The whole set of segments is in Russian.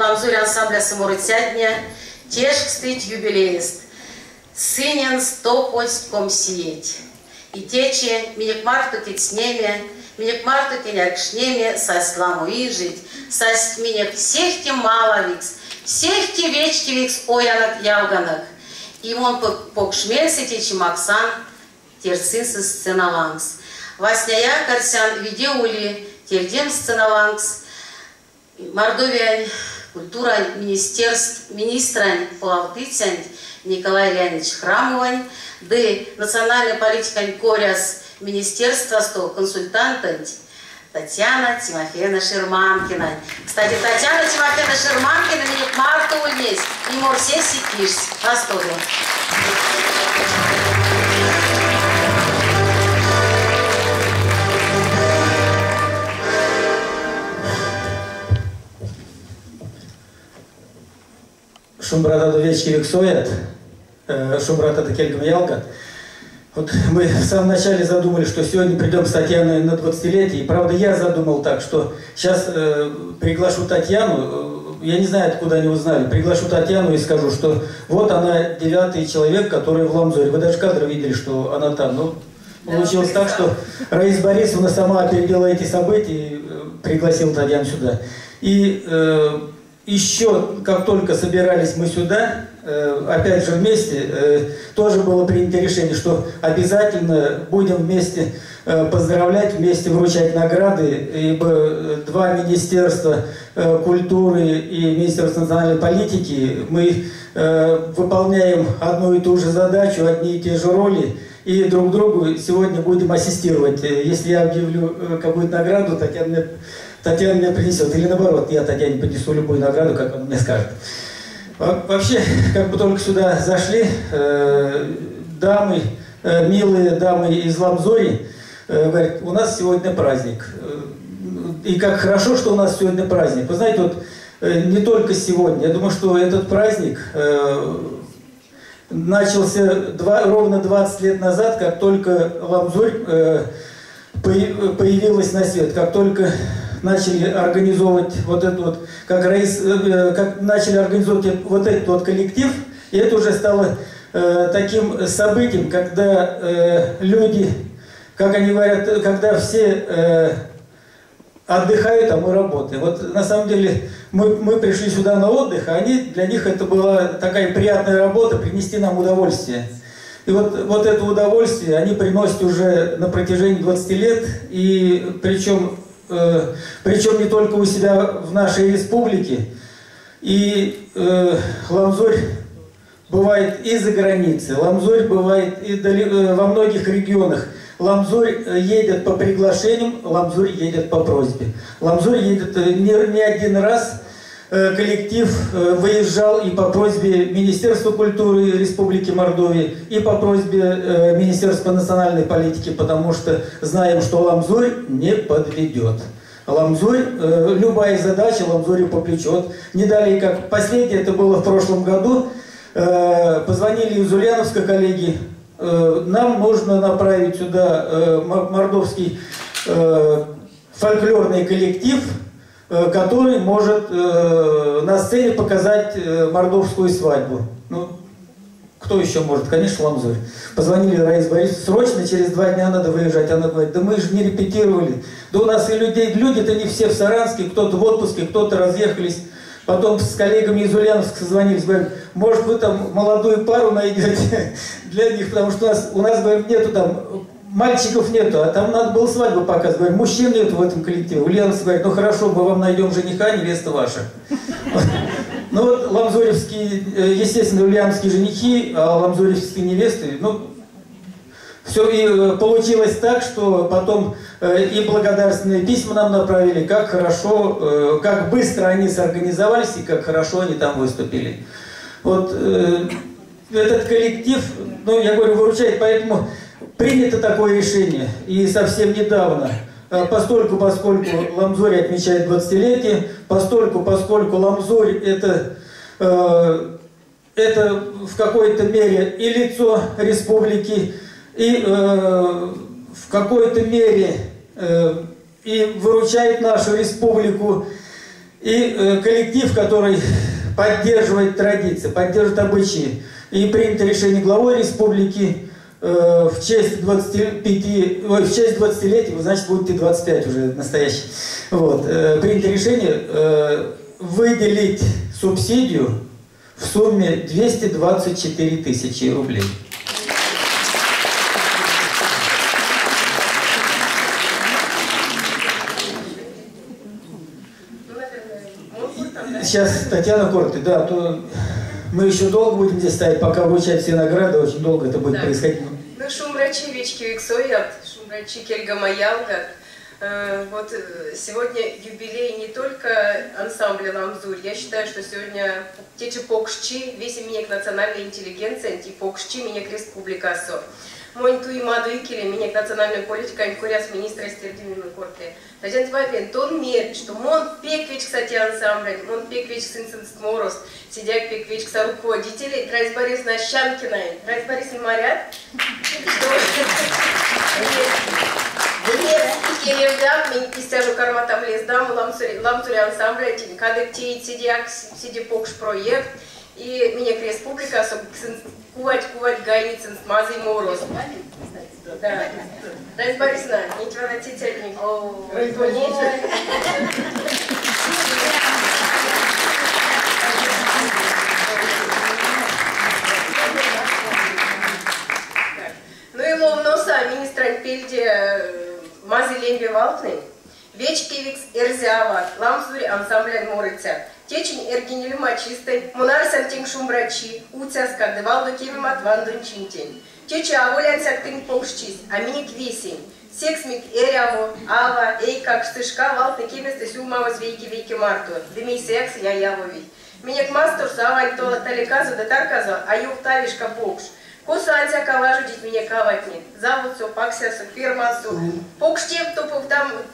Ламзури ансамбля саморыцядня, теж кстыть юбилеист. Сынен 100 польском сиеть. И тече, минек марту тецнеме, минек марту теняркшнеме, сась ламу и жить, сась минек всех те маловикс, всех те вечкивикс оянат ялганах. И он покшмельсы течи Максан, терцинсы сценалангс. Васняя карсян видеули тердем сценалангс. Мордовия культура министра Плавтыцянь Николай Леонидович Храмовань, да национальная политика Коряс министерства, что консультант Татьяна Тимофеевна Шерманкина. Кстати, Татьяна Тимофеевна Шерманкина меня к марту есть, и морсе сидишь. Растоду. Шумбрата довечки вексует, шумбрата до кельгам ялка. Вот мы в самом начале задумали, что сегодня придем с Татьяной на 20-летие. И правда, я задумал так, что сейчас приглашу Татьяну, я не знаю, откуда они узнали, приглашу Татьяну и скажу, что вот она 9-й человек, который в Ламзоре. Вы даже кадры видели, что она там. Ну, получилось так, что Раиса Борисовна сама опередила эти события и пригласила Татьяну сюда. И еще, как только собирались мы сюда, опять же вместе, тоже было принято решение, что обязательно будем вместе поздравлять, вместе вручать награды, ибо два министерства культуры и Министерство национальной политики, мы выполняем одну и ту же задачу, одни и те же роли, и друг другу сегодня будем ассистировать. Если я объявлю какую-то награду, Татьяна мне принесет. Или наоборот, я Татьяне принесу любую награду, как он мне скажет. Вообще, как бы только сюда зашли, дамы, милые дамы из Ламзори, говорят, у нас сегодня праздник. И как хорошо, что у нас сегодня праздник. Вы знаете, вот не только сегодня. Я думаю, что этот праздник начался ровно 20 лет назад, как только Ламзорь появилась на свет, как только начали организовывать вот это вот, как начали организовывать вот этот вот коллектив, и это уже стало таким событием, когда люди, как они говорят, когда все отдыхают, а мы работаем. Вот на самом деле мы пришли сюда на отдых, а для них это была такая приятная работа, принести нам удовольствие. И вот это удовольствие они приносят уже на протяжении 20 лет, и причем не только у себя в нашей республике. И Ламзорь бывает и за границей, Ламзорь бывает и во многих регионах. Ламзорь едет по приглашениям, Ламзорь едет по просьбе. Ламзорь едет не один раз. Коллектив выезжал и по просьбе Министерства культуры Республики Мордовия, и по просьбе Министерства национальной политики, потому что знаем, что Ламзорь не подведет. Ламзорь, любая задача Ламзорью по плечу. Вот не далее, как последнее, это было в прошлом году, позвонили из Ульяновска коллеги, нам нужно направить сюда мордовский фольклорный коллектив, который может на сцене показать мордовскую свадьбу. Ну, кто еще может? Конечно, Ламзорь. Позвонили Раисе Борисовне, срочно, через 2 дня надо выезжать. Она говорит, да мы же не репетировали. Да у нас и люди-то не все в Саранске, кто-то в отпуске, кто-то разъехались. Потом с коллегами из Ульяновска созвонились, говорят, может вы там молодую пару найдете для них, потому что у нас говорят, нету там... Мальчиков нету, а там надо было свадьбу показывать. Говорю, мужчин нету в этом коллективе. Ульяновский говорит, ну хорошо, мы вам найдем жениха, невеста ваша. Ну вот ламзоревские, естественно, ульяновские женихи, а ламзоревские невесты, ну, все и получилось так, что потом и благодарственные письма нам направили, как хорошо, как быстро они сорганизовались и как хорошо они там выступили. Вот этот коллектив, ну, я говорю, выручает, поэтому... Принято такое решение, и совсем недавно, поскольку Ламзорь отмечает 20-летие, поскольку Ламзорь это в какой-то мере и лицо республики, и в какой-то мере и выручает нашу республику, И коллектив, который поддерживает традиции, поддерживает обычаи. И принято решение главой республики в честь 20-летия, значит, будет и 25 уже настоящий. Вот. Принято решение выделить субсидию в сумме 224 тысячи рублей. Сейчас Татьяна коротко, да, то мы еще долго будем здесь стоять, пока вручать все награды, очень долго это будет происходить. Ну, шумрачи вечки виксоят, шумрачи кельгамаялгат. Вот сегодня юбилей не только ансамбля «Ламзурь». Я считаю, что сегодня тече покшчи, весь минек национальной интеллигенции, анти покшчи минек республикасо. Мой туи маду икили минек национальной политика инкуряс министра стердимину корте. Тажан твапен тон мер, что мон пеквич, кстати, ансамбль, мон пеквич синсенстморост, сидяк пеквич кса руководителей, Трайс Борис на Щанкинай, Трайс Борис Марят. Келевдам, мен пистяжу карматам лездам, ламзури ансамбля, кадык тейт сидя покш проект, и минек республика, кувать гайницын смазый мороз. Да. Трайс Борисовна, ничего на тетельник. Ну и ловноса министрань пельде мази лембе валтны, вечкевикс эрзява, ламзури ансамбля морыця. Течень эргенелюма чистой, монарсан тень шумбрачи, уцяска девалду кемимат вандун чинтень. Тече аволянсяк тень полшчис, а миник весень. Сексмик эрямо, ава, эй как штышка валтны кеместы сюмава звейки марту. Дымей секс я явови. Миник мастер савань тола таликазу да тарказу, а юг тавишка покш. Косу анся каважу дить меня каватни, заводцу, паксясу, фирмасу, покштев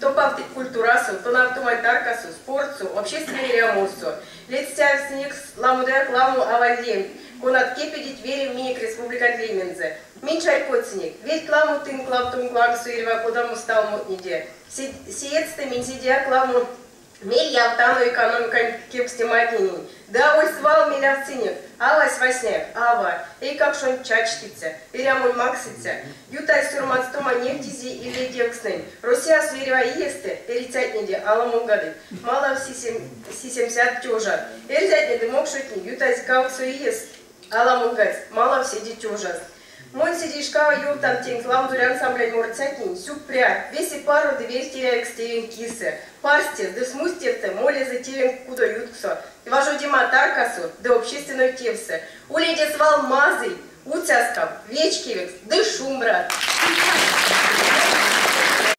топав культурасу, то на автоматаркасу, спортсу, общественный реамурсу, летстя снег ламудер ламу авалем, конат кепедить верим миник республикан лемензе. Минчай коцник, ведь кламу тын клав тун клагсу ирва кодаму стал мутниде. Сиецты мин сидя кламу мель явтану экономика кепстематнини. Да ульсвал миля в цинек, алась во снег, ава, и как шон чачтица, перямуль максица, ютай сурмацтома нефтизи или дексней, Россия сверива есте, перетятниде, аламу гады, мало в сисемсят тюжа, перетятниде мокшутни, ютай скауксу ес, аламу гад, мало в сиди тюжа. Мой сидишка юртан тень ламзурян ансамбль морцякин, сюпря, веси пару дверь теряек стевен кисы, парстес, да смустевте, моли за терен куда ютксо, важу дима таркасу, да общественной тевсе, уледи свал мазый, уцяскам, вечкивекс, да шумбрат.